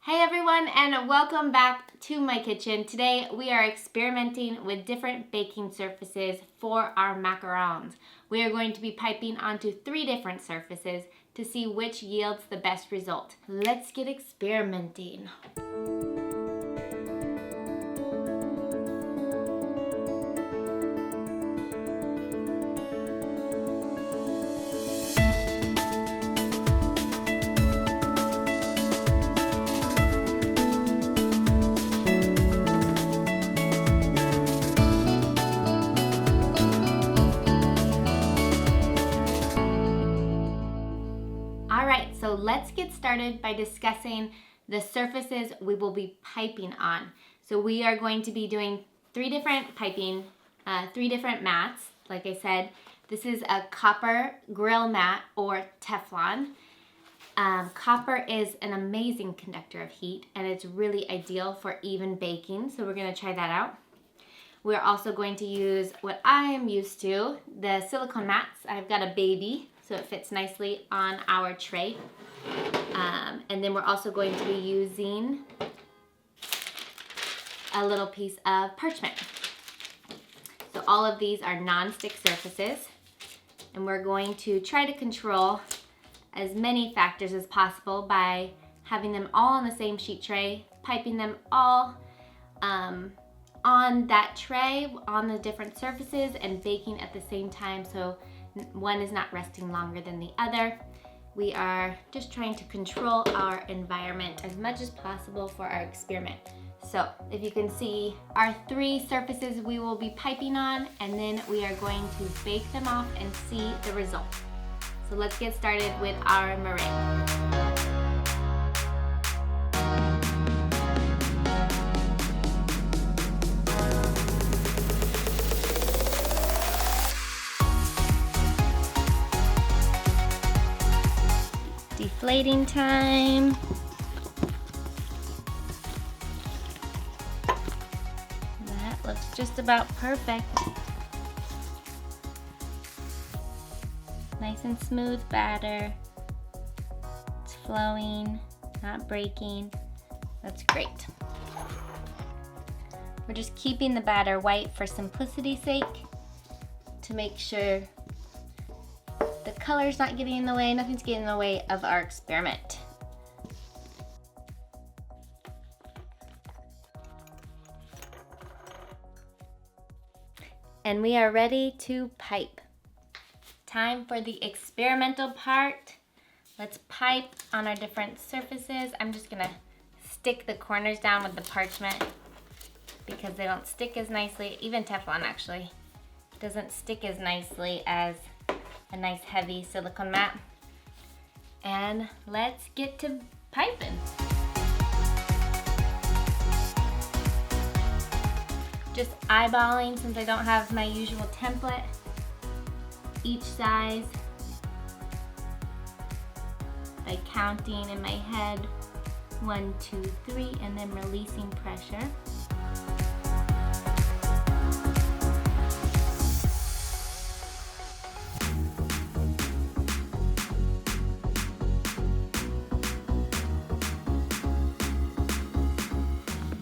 Hey everyone, and welcome back to my kitchen. Today we are experimenting with different baking surfaces for our macarons. We are going to be piping onto 3 different surfaces to see which yields the best result. Let's get experimenting. Alright, so let's get started by discussing the surfaces we will be piping on. So we are going to be doing 3 different piping, 3 different mats. Like I said, this is a copper grill mat or Teflon. Copper is an amazing conductor of heat and it's really ideal for even baking, so we're going to try that out. We're also going to use what I am used to, the silicone mats. I've got a baby, so it fits nicely on our tray. And then we're also going to be using a little piece of parchment. So all of these are non-stick surfaces, and we're going to try to control as many factors as possible by having them all on the same sheet tray, piping them all on that tray, on the different surfaces, and baking at the same time so one is not resting longer than the other. We are just trying to control our environment as much as possible for our experiment. So if you can see our 3 surfaces we will be piping on, and then we are going to bake them off and see the result. So let's get started with our meringue. Deflating time. That looks just about perfect. Nice and smooth batter. It's flowing, not breaking. That's great. We're just keeping the batter white for simplicity's sake to make sure the color's not getting in the way, nothing's getting in the way of our experiment. And we are ready to pipe. Time for the experimental part. Let's pipe on our different surfaces. I'm just gonna stick the corners down with the parchment because they don't stick as nicely. Even Teflon actually doesn't stick as nicely as a nice heavy silicone mat. And let's get to piping. Just eyeballing since I don't have my usual template. Each size by counting in my head 1, 2, 3, and then releasing pressure.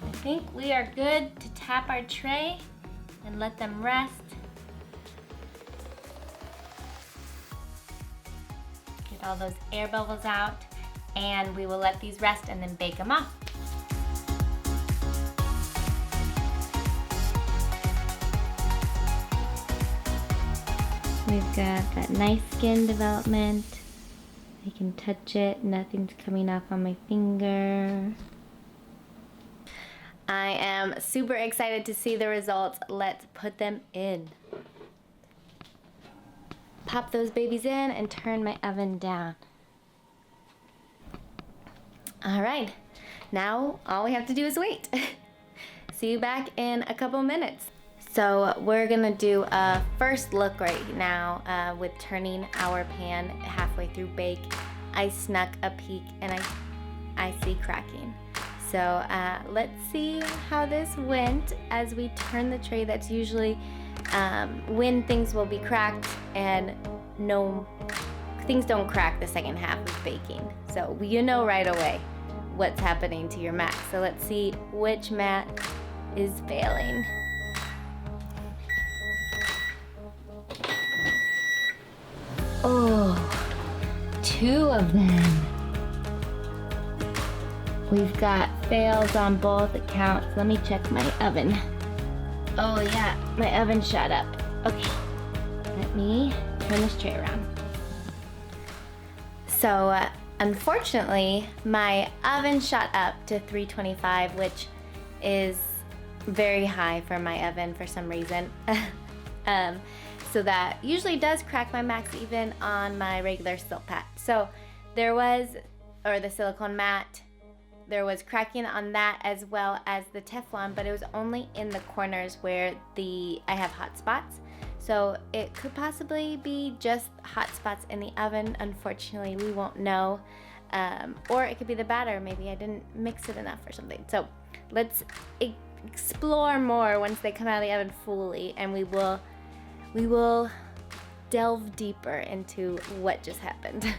I think we are good to tap our tray and let them rest. Get all those air bubbles out, and we will let these rest and then bake them off. We've got that nice skin development. I can touch it, nothing's coming off on my finger. I am super excited to see the results. Let's put them in. Pop those babies in and turn my oven down. All right, now all we have to do is wait. See you back in a couple minutes. So we're gonna do a first look right now with turning our pan halfway through bake. I snuck a peek and I see cracking. So let's see how this went as we turn the tray. That's usually when things will be cracked, and no, things don't crack the second half of baking. So you know right away what's happening to your mat. So let's see which mat is failing. Oh, 2 of them. We've got fails on both accounts. Let me check my oven. Oh yeah, my oven shut up. Okay, let me turn this tray around. So unfortunately, my oven shot up to 325, which is very high for my oven for some reason. So that usually does crack my max even on my regular silk pat. So there was, or the silicone mat, there was cracking on that as well as the Teflon, but it was only in the corners where I have hot spots. So it could possibly be just hot spots in the oven. Unfortunately, we won't know. Or it could be the batter. Maybe I didn't mix it enough or something. So let's explore more once they come out of the oven fully, and we will delve deeper into what just happened.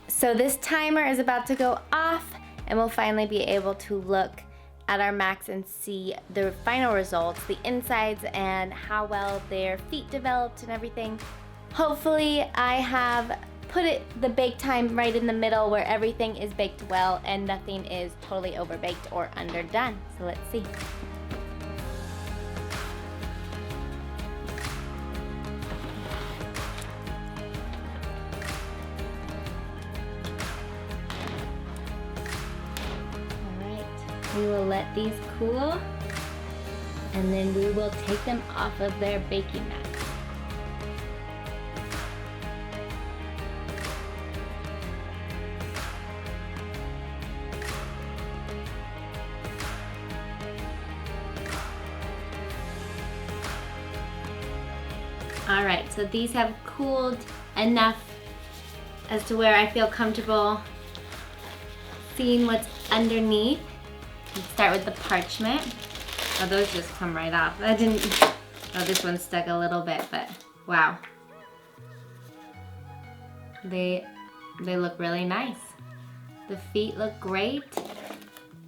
So this timer is about to go off, and we'll finally be able to look at our macs and see the final results, the insides, and how well their feet developed and everything. Hopefully I have put the bake time right in the middle where everything is baked well and nothing is totally overbaked or underdone. So let's see. We will let these cool, and then we will take them off of their baking mat. All right, so these have cooled enough as to where I feel comfortable seeing what's underneath. Let's start with the parchment. Oh, those just come right off. Oh, this one stuck a little bit, but wow. They look really nice. The feet look great.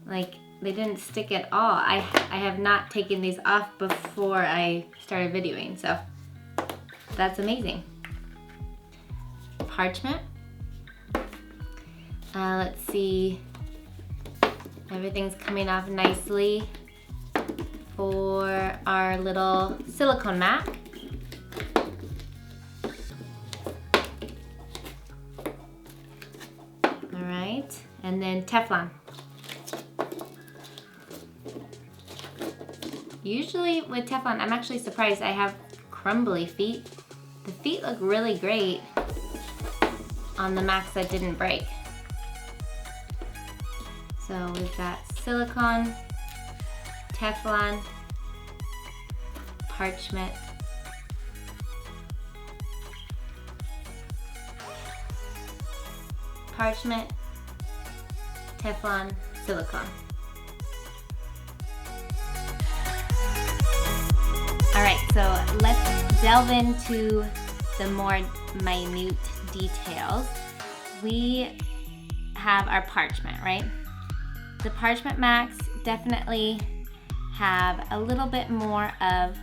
Like, they didn't stick at all. I have not taken these off before I started videoing, so that's amazing. Parchment. Let's see. Everything's coming off nicely for our little silicone mat. All right, and then Teflon. Usually with Teflon, I'm actually surprised I have crumbly feet. The feet look really great on the macs that didn't break. So we've got silicone, Teflon, parchment, Teflon, silicone. All right, so let's delve into the more minute details. We have our parchment, right? The parchment macs definitely have a little bit more of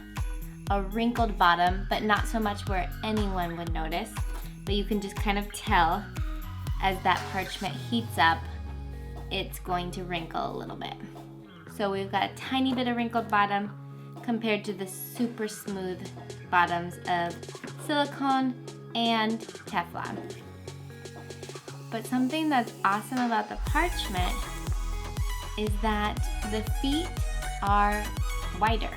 a wrinkled bottom, but not so much where anyone would notice. But you can just kind of tell as that parchment heats up, it's going to wrinkle a little bit. So we've got a tiny bit of wrinkled bottom compared to the super smooth bottoms of silicone and Teflon. But something that's awesome about the parchment is that the feet are whiter.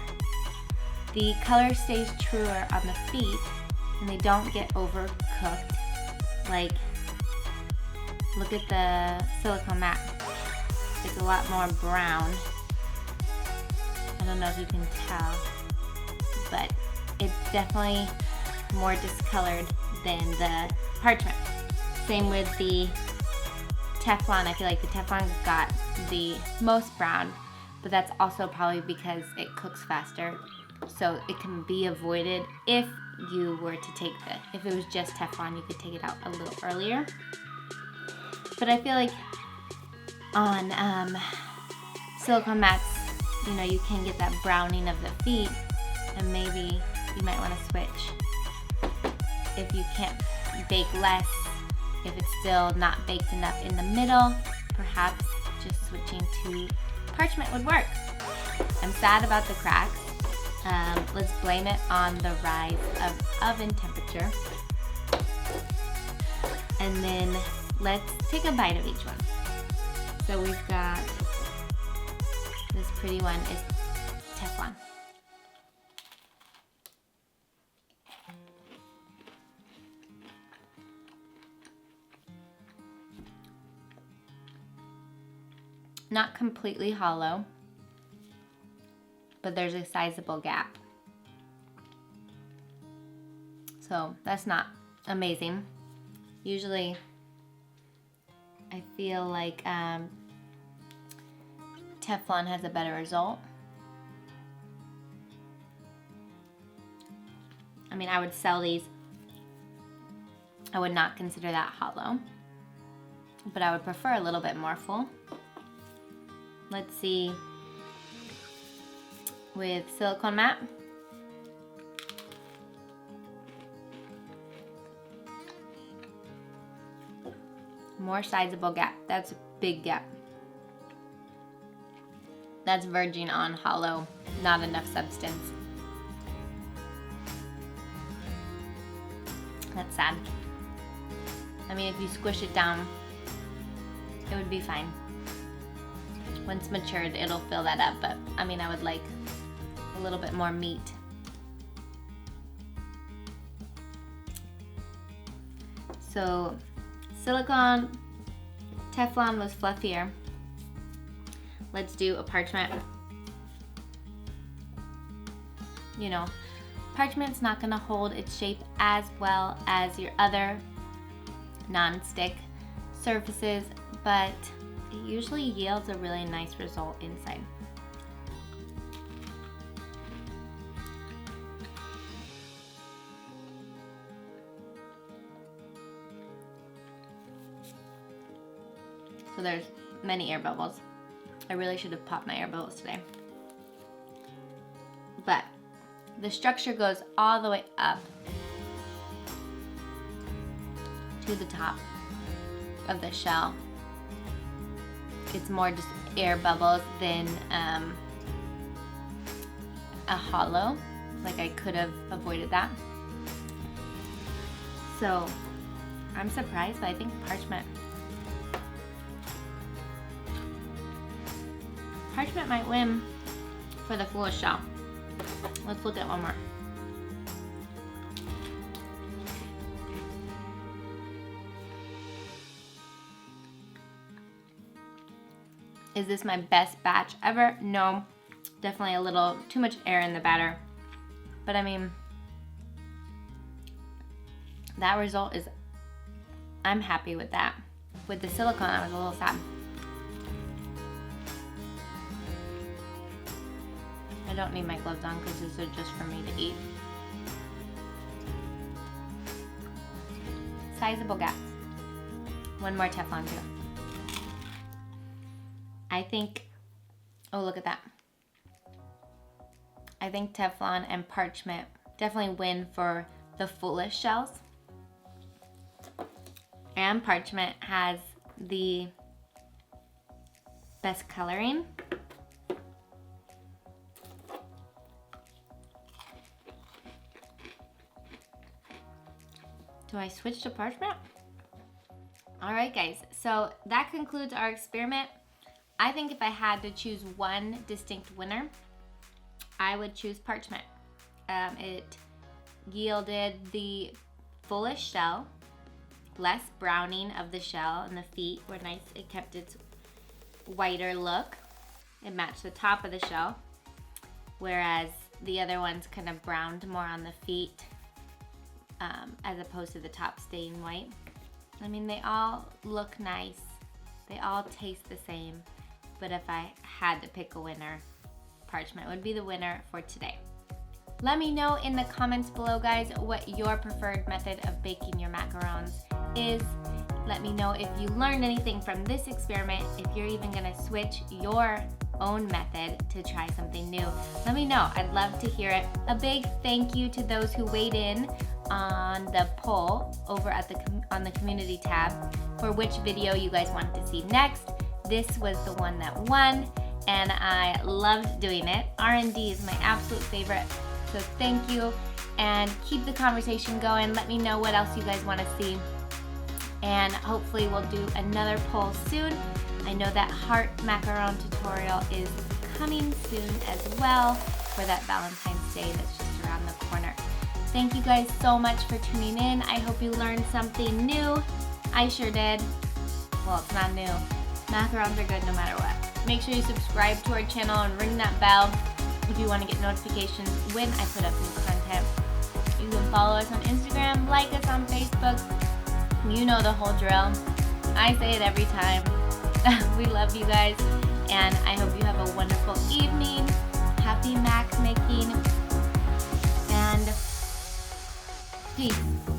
The color stays truer on the feet and they don't get overcooked. Like, look at the silicone mat. It's a lot more brown. I don't know if you can tell, but it's definitely more discolored than the parchment. Same with the Teflon. I feel like the Teflon's got the most brown, but that's also probably because it cooks faster. So it can be avoided if you were to if it was just Teflon, you could take it out a little earlier. But I feel like on silicone mats, you know, you can get that browning of the feet, and maybe you might want to switch. If you can't bake less, if it's still not baked enough in the middle, perhaps just switching to parchment would work. I'm sad about the cracks. Let's blame it on the rise of oven temperature. And then let's take a bite of each one. So we've got, this pretty one is Teflon. Not completely hollow, but there's a sizable gap. So that's not amazing. Usually I feel like Teflon has a better result. I mean, I would sell these. I would not consider that hollow, but I would prefer a little bit more full. Let's see with silicone mat. More sizable gap. That's a big gap. That's verging on hollow, not enough substance. That's sad. I mean, if you squish it down, it would be fine. Once matured, it'll fill that up, but I mean, I would like a little bit more meat. So silicone, Teflon was fluffier. Let's do a parchment. You know, parchment's not gonna hold its shape as well as your other non-stick surfaces, but it usually yields a really nice result inside. So there's many air bubbles. I really should have popped my air bubbles today. But the structure goes all the way up to the top of the shell. It's more just air bubbles than a hollow. Like, I could have avoided that. So I'm surprised, but I think parchment might win for the fullest shell. Let's look at one more. Is this my best batch ever? No, definitely a little too much air in the batter. But I mean, that result is, I'm happy with that. With the silicone, I was a little sad. I don't need my gloves on because these are just for me to eat. Sizable gaps. One more Teflon too. I think, oh, look at that. I think Teflon and parchment definitely win for the fullest shells. And parchment has the best coloring. Do I switch to parchment? All right, guys, so that concludes our experiment. I think if I had to choose one distinct winner, I would choose parchment. It yielded the fullest shell, less browning of the shell, and the feet were nice. It kept its whiter look. It matched the top of the shell, whereas the other ones kind of browned more on the feet, as opposed to the top staying white. I mean, they all look nice. They all taste the same. But if I had to pick a winner, parchment would be the winner for today. Let me know in the comments below, guys, what your preferred method of baking your macarons is. Let me know if you learned anything from this experiment, if you're even gonna switch your own method to try something new. Let me know, I'd love to hear it. A big thank you to those who weighed in on the poll over at on the community tab for which video you guys wanted to see next. This was the one that won, and I loved doing it. R&D is my absolute favorite, so thank you, and keep the conversation going. Let me know what else you guys want to see, and hopefully we'll do another poll soon. I know that heart macaron tutorial is coming soon as well for that Valentine's Day that's just around the corner. Thank you guys so much for tuning in. I hope you learned something new. I sure did. Well, it's not new. Macarons are good no matter what. Make sure you subscribe to our channel and ring that bell if you want to get notifications when I put up new content. You can follow us on Instagram, like us on Facebook. You know the whole drill. I say it every time. We love you guys, and I hope you have a wonderful evening. Happy Mac making, and peace.